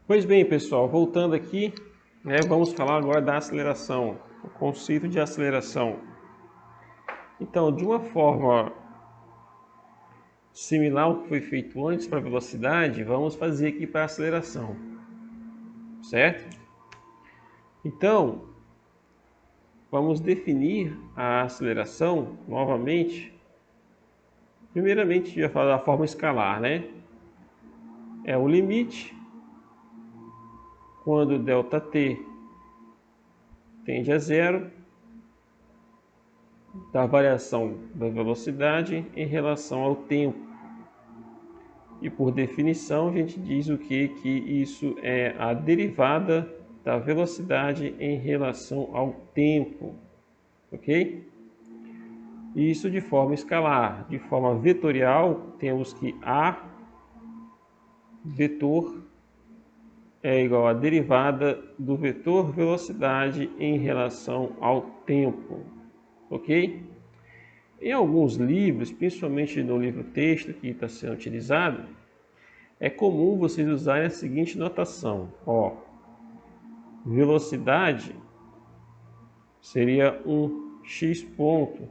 Pois bem, pessoal, voltando aqui, vamos falar agora da aceleração, o conceito de aceleração. Então, de uma forma similar ao que foi feito antes para a velocidade, vamos fazer aqui para a aceleração, certo? Então, vamos definir a aceleração novamente. Primeiramente, a gente vai falar da forma escalar, né? É o limite quando ΔT tende a zero da variação da velocidade em relação ao tempo. E por definição a gente diz o que isso é a derivada da velocidade em relação ao tempo, ok? Isso de forma escalar. De forma vetorial, temos que A vetor é igual à derivada do vetor velocidade em relação ao tempo, ok? Em alguns livros, principalmente no livro texto que está sendo utilizado, é comum vocês usarem a seguinte notação, ó, velocidade seria um x ponto,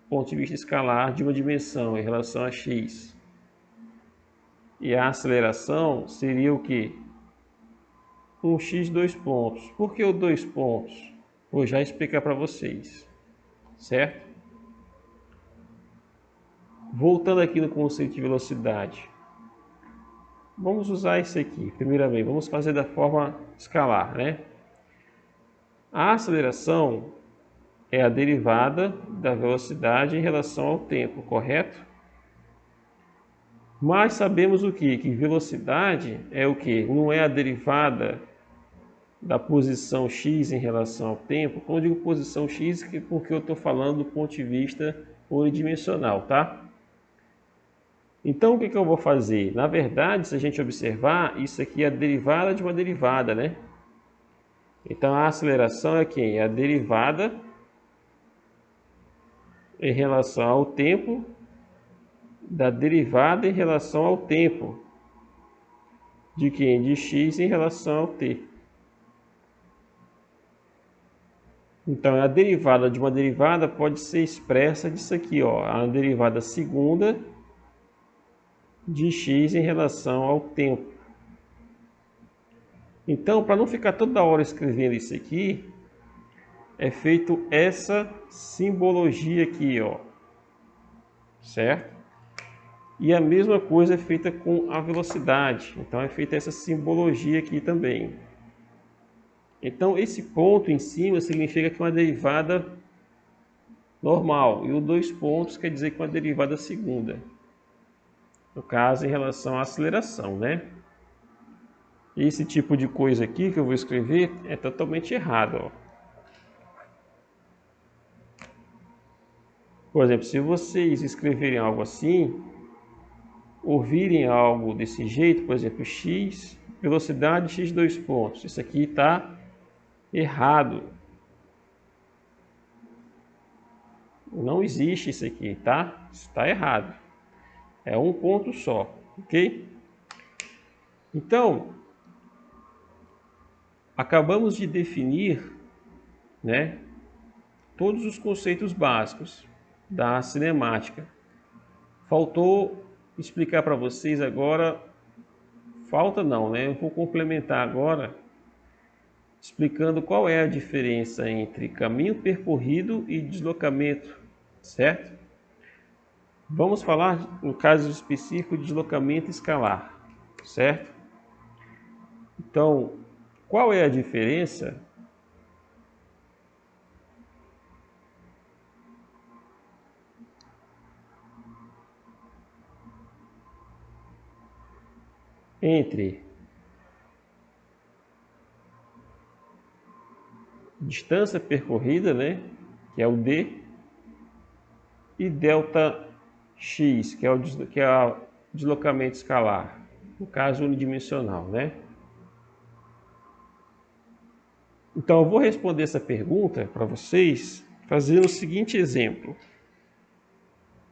ponto de vista escalar de uma dimensão em relação a x. E a aceleração seria o que? Um x dois pontos. Por que o dois pontos? Vou já explicar para vocês, certo? Voltando aqui no conceito de velocidade, vamos usar esse aqui. Primeiramente, vamos fazer da forma escalar, né? A aceleração é a derivada da velocidade em relação ao tempo, correto? Mas sabemos o quê? Que velocidade é o quê? Não é a derivada da posição x em relação ao tempo. Quando eu digo posição x, é porque eu estou falando do ponto de vista unidimensional, tá? Então, o que eu vou fazer? Na verdade, se a gente observar, isso aqui é a derivada de uma derivada, né? Então, a aceleração é quem? É a derivada em relação ao tempo da derivada em relação ao tempo. De quem? De x em relação ao t. Então, a derivada de uma derivada pode ser expressa disso aqui, ó, a derivada segunda de x em relação ao tempo. Então, para não ficar toda hora escrevendo isso aqui, é feito essa simbologia aqui, ó, certo? E a mesma coisa é feita com a velocidade. Então, é feita essa simbologia aqui também. Então, esse ponto em cima significa que é uma derivada normal. E o dois pontos quer dizer que é uma derivada segunda. No caso, em relação à aceleração, né? Esse tipo de coisa aqui que eu vou escrever é totalmente errado, ó. Por exemplo, se vocês escreverem algo assim, ouvirem algo desse jeito, por exemplo, x, velocidade x dois pontos. Isso aqui está errado. Não existe isso aqui, tá? Está errado. É um ponto só, ok? Então, acabamos de definir, né, todos os conceitos básicos da cinemática. Faltou explicar para vocês agora, falta não, né? Eu vou complementar agora explicando qual é a diferença entre caminho percorrido e deslocamento, certo? Vamos falar, no caso específico, de deslocamento escalar, certo? Então, qual é a diferença entre distância percorrida, né, que é o D, e delta x, que é o deslocamento escalar, no caso unidimensional, né? Então eu vou responder essa pergunta para vocês fazendo o seguinte exemplo.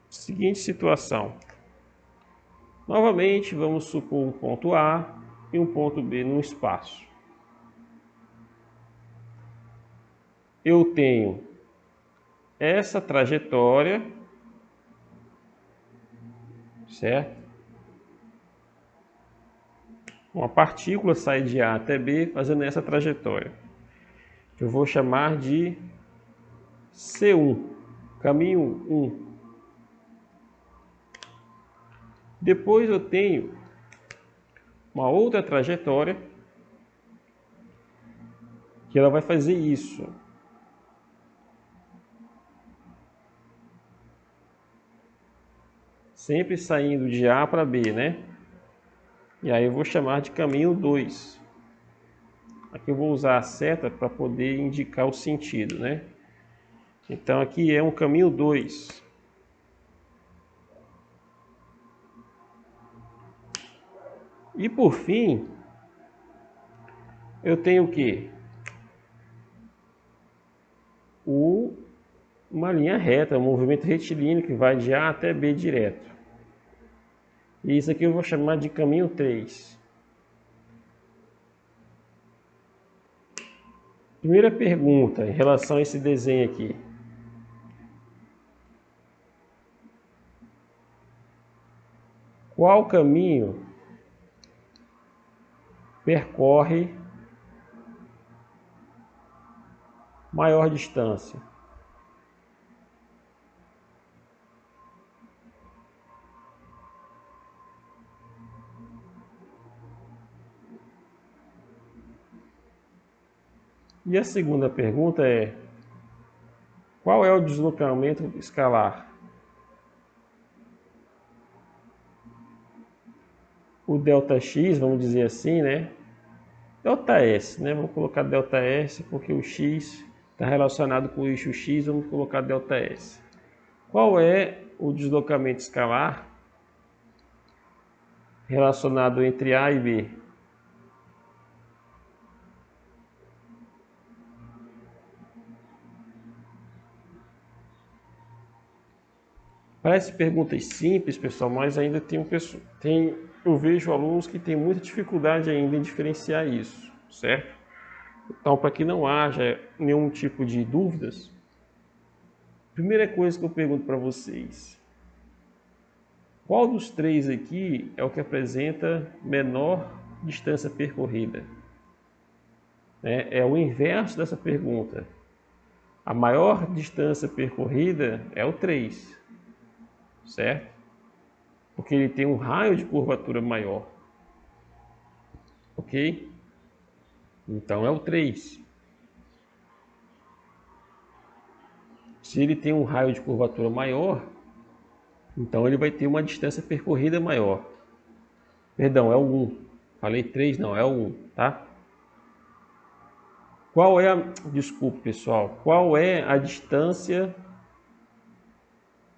Seguinte situação. Novamente, vamos supor um ponto A e um ponto B num espaço. Eu tenho essa trajetória, certo? Uma partícula sai de A até B fazendo essa trajetória. Eu vou chamar de C1, caminho 1. Depois eu tenho uma outra trajetória que ela vai fazer isso. Sempre saindo de A para B, né? E aí eu vou chamar de caminho 2. Aqui eu vou usar a seta para poder indicar o sentido, né? Então aqui é um caminho 2. E por fim, eu tenho o quê? Uma linha reta, um movimento retilíneo que vai de A até B direto. E isso aqui eu vou chamar de caminho 3. Primeira pergunta em relação a esse desenho aqui. Qual caminho percorre maior distância? E a segunda pergunta é: qual é o deslocamento escalar? O ΔX, vamos dizer assim, né? ΔS, né? Vamos colocar ΔS porque o X está relacionado com o eixo X, vamos colocar ΔS. Qual é o deslocamento escalar relacionado entre A e B? Parece perguntas simples, pessoal, mas ainda eu vejo alunos que têm muita dificuldade ainda em diferenciar isso, certo? Então, para que não haja nenhum tipo de dúvidas, primeira coisa que eu pergunto para vocês: qual dos três aqui é o que apresenta menor distância percorrida? É o inverso dessa pergunta. A maior distância percorrida é o 3, certo? Porque ele tem um raio de curvatura maior. Ok? Então é o 3. Se ele tem um raio de curvatura maior, então ele vai ter uma distância percorrida maior. Perdão, é o 1. Falei 3, não, é o 1, tá? Desculpe, pessoal. Qual é a distância?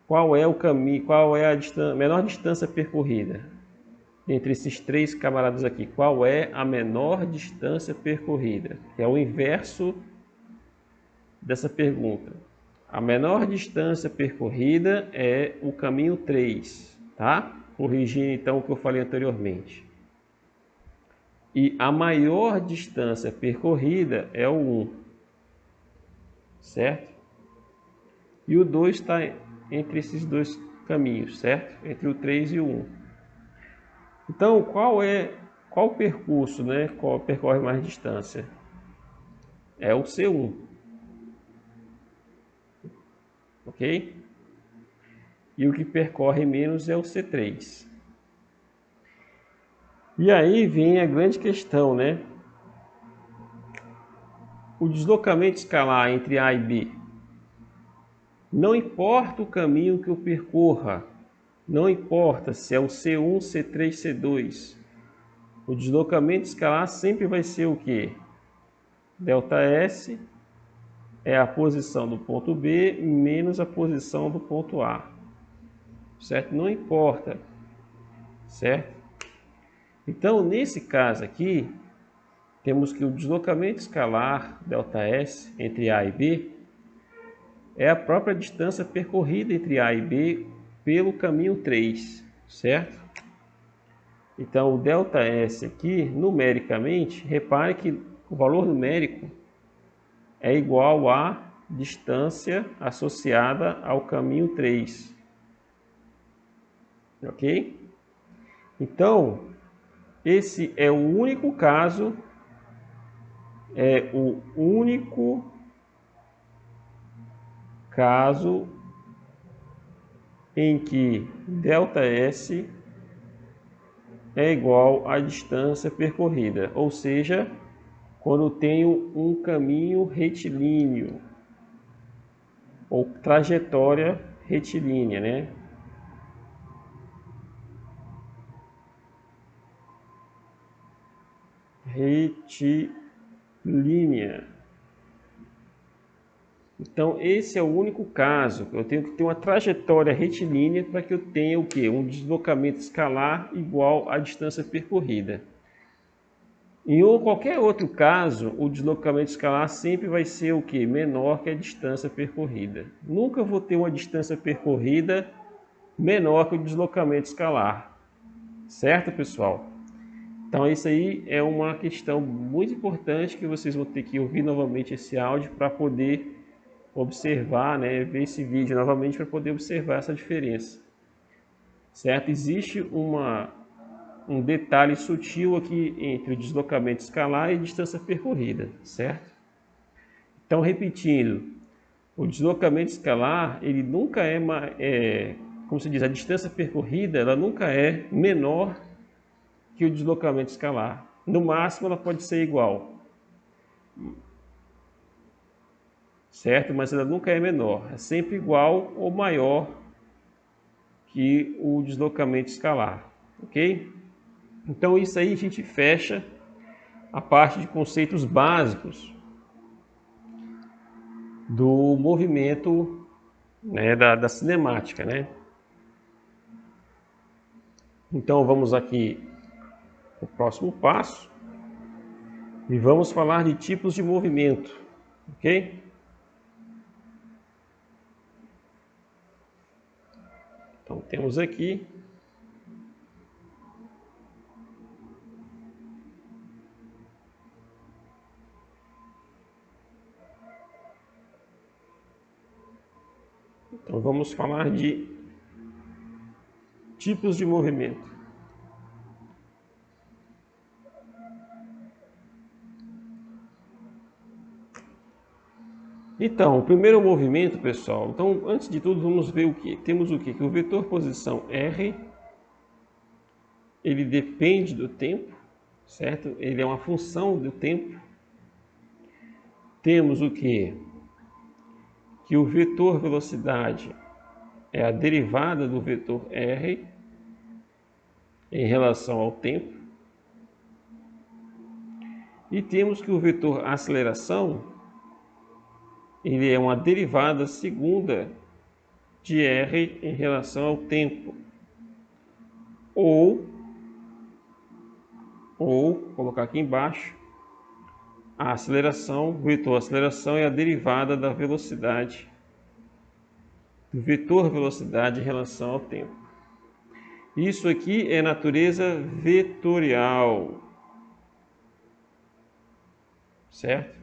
Qual é o caminho? Qual é a menor distância percorrida? Entre esses três camaradas aqui, qual é a menor distância percorrida? Que é o inverso dessa pergunta. A menor distância percorrida é o caminho 3, tá? Corrigindo então o que eu falei anteriormente. E a maior distância percorrida é o 1, certo? E o 2 está entre esses dois caminhos, certo? Entre o 3 e o 1. Então, qual percurso, né? Qual percorre mais distância? É o C1. Ok? E o que percorre menos é o C3. E aí vem a grande questão, né? O deslocamento escalar entre A e B. Não importa o caminho que eu percorra, não importa se é o C1, C3, C2. O deslocamento escalar sempre vai ser o quê? ΔS é a posição do ponto B menos a posição do ponto A, certo? Não importa, certo? Então, nesse caso aqui, temos que o deslocamento escalar ΔS entre A e B é a própria distância percorrida entre A e B pelo caminho 3, certo? Então, o ΔS aqui, numericamente, repare que o valor numérico é igual à distância associada ao caminho 3. Ok? Então, esse é o único caso, em que ΔS é igual à distância percorrida, ou seja, quando eu tenho um caminho retilíneo ou trajetória retilínea, né? Retilínea. Então, esse é o único caso. Eu tenho que ter uma trajetória retilínea para que eu tenha o quê? Um deslocamento escalar igual à distância percorrida. Em qualquer outro caso, o deslocamento escalar sempre vai ser o quê? Menor que a distância percorrida. Nunca vou ter uma distância percorrida menor que o deslocamento escalar. Certo, pessoal? Então, isso aí é uma questão muito importante que vocês vão ter que ouvir novamente esse áudio para poder observar, né, ver esse vídeo novamente para poder observar essa diferença. Certo? Existe um detalhe sutil aqui entre o deslocamento escalar e distância percorrida, certo? Então, repetindo, o deslocamento escalar, ele nunca como se diz, a distância percorrida, ela nunca é menor que o deslocamento escalar. No máximo, ela pode ser igual, certo? Mas ela nunca é menor, é sempre igual ou maior que o deslocamento escalar, ok? Então, isso aí a gente fecha a parte de conceitos básicos do movimento, né, da cinemática, né? Então, vamos aqui para o próximo passo e vamos falar de tipos de movimento, ok? Então, temos aqui então vamos falar de tipos de movimento. Então, o primeiro movimento, pessoal, então antes de tudo vamos ver o que? Temos o que? Que o vetor posição R, ele depende do tempo, certo? Ele é uma função do tempo. Temos o que? Que o vetor velocidade é a derivada do vetor R em relação ao tempo. E temos que o vetor aceleração, ele é uma derivada segunda de R em relação ao tempo. Ou colocar aqui embaixo, a aceleração, o vetor aceleração é a derivada da velocidade, do vetor velocidade em relação ao tempo. Isso aqui é natureza vetorial, certo?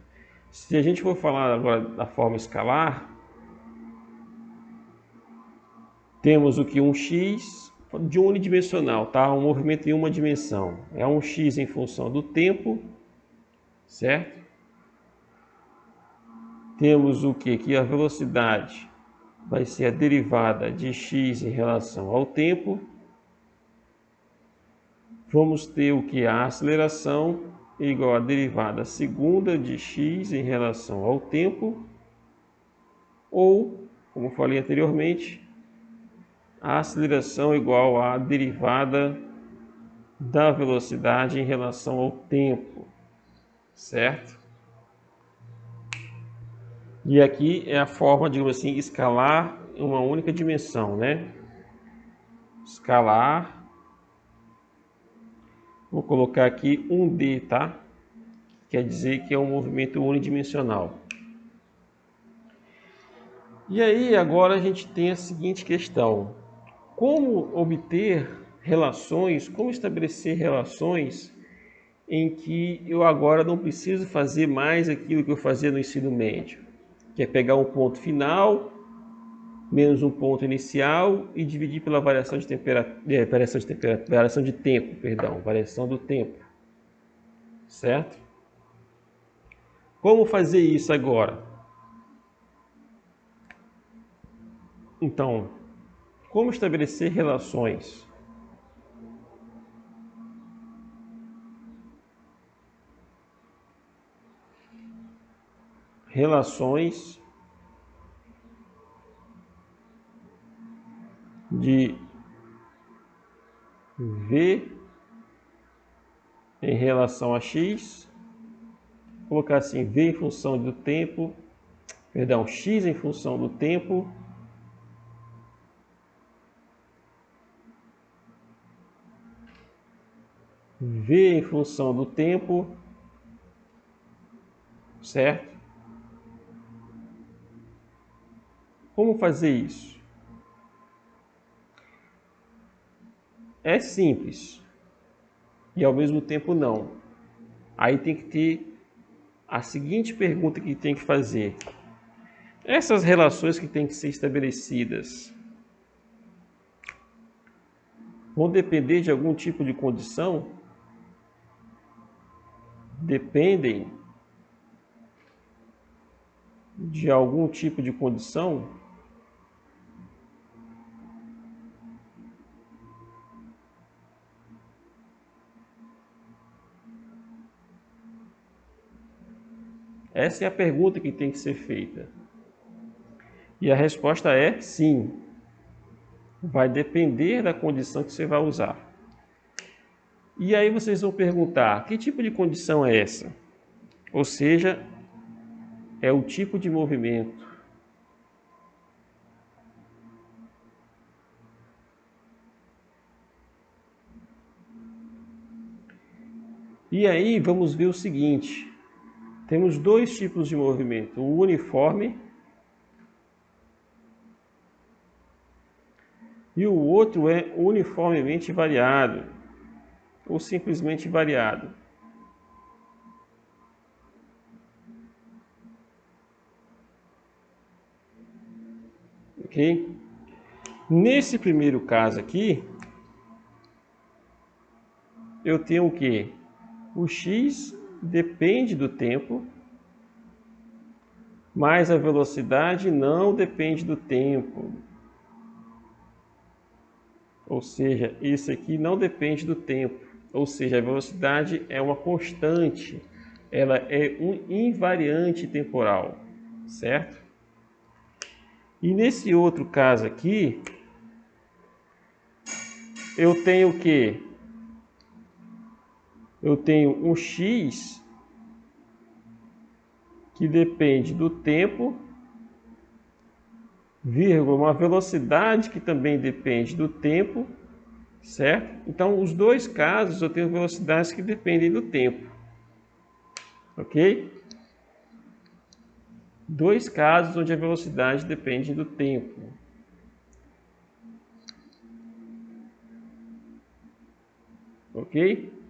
Se a gente for falar agora da forma escalar, temos o que? Um x de unidimensional, tá? Um movimento em uma dimensão. É um x em função do tempo, certo? Temos o que? Que a velocidade vai ser a derivada de x em relação ao tempo. Vamos ter o que? A aceleração igual a derivada segunda de x em relação ao tempo. Ou, como falei anteriormente, a aceleração igual a derivada da velocidade em relação ao tempo, certo? E aqui é a forma, digamos assim, escalar em uma única dimensão, né? Escalar, vou colocar aqui 1D, tá? Quer dizer que é um movimento unidimensional. E aí agora a gente tem a seguinte questão: como obter relações, como estabelecer relações em que eu agora não preciso fazer mais aquilo que eu fazia no ensino médio, que é pegar um ponto final menos um ponto inicial e dividir pela variação de temperatura, variação de tempo, perdão, variação do tempo, certo? Como fazer isso agora? Então, como estabelecer relações? Relações de V em relação a X, vou colocar assim, V em função do tempo, perdão, X em função do tempo, V em função do tempo, certo? Como fazer isso? É simples e ao mesmo tempo não. Aí tem que ter a seguinte pergunta que tem que fazer: essas relações que têm que ser estabelecidas vão depender de algum tipo de condição? Dependem de algum tipo de condição? Essa é a pergunta que tem que ser feita. E a resposta é sim. Vai depender da condição que você vai usar. E aí vocês vão perguntar, que tipo de condição é essa? Ou seja, é o tipo de movimento. E aí vamos ver o seguinte: temos dois tipos de movimento, o uniforme e o outro é uniformemente variado, ou simplesmente variado. Ok? Nesse primeiro caso aqui, eu tenho o quê? O x depende do tempo, mas a velocidade não depende do tempo. Ou seja, isso aqui não depende do tempo. Ou seja, a velocidade é uma constante. Ela é um invariante temporal, certo? E nesse outro caso aqui, eu tenho o quê? Eu tenho um x que depende do tempo, vírgula, uma velocidade que também depende do tempo, certo? Então, os dois casos eu tenho velocidades que dependem do tempo, ok? Dois casos onde a velocidade depende do tempo. Ok?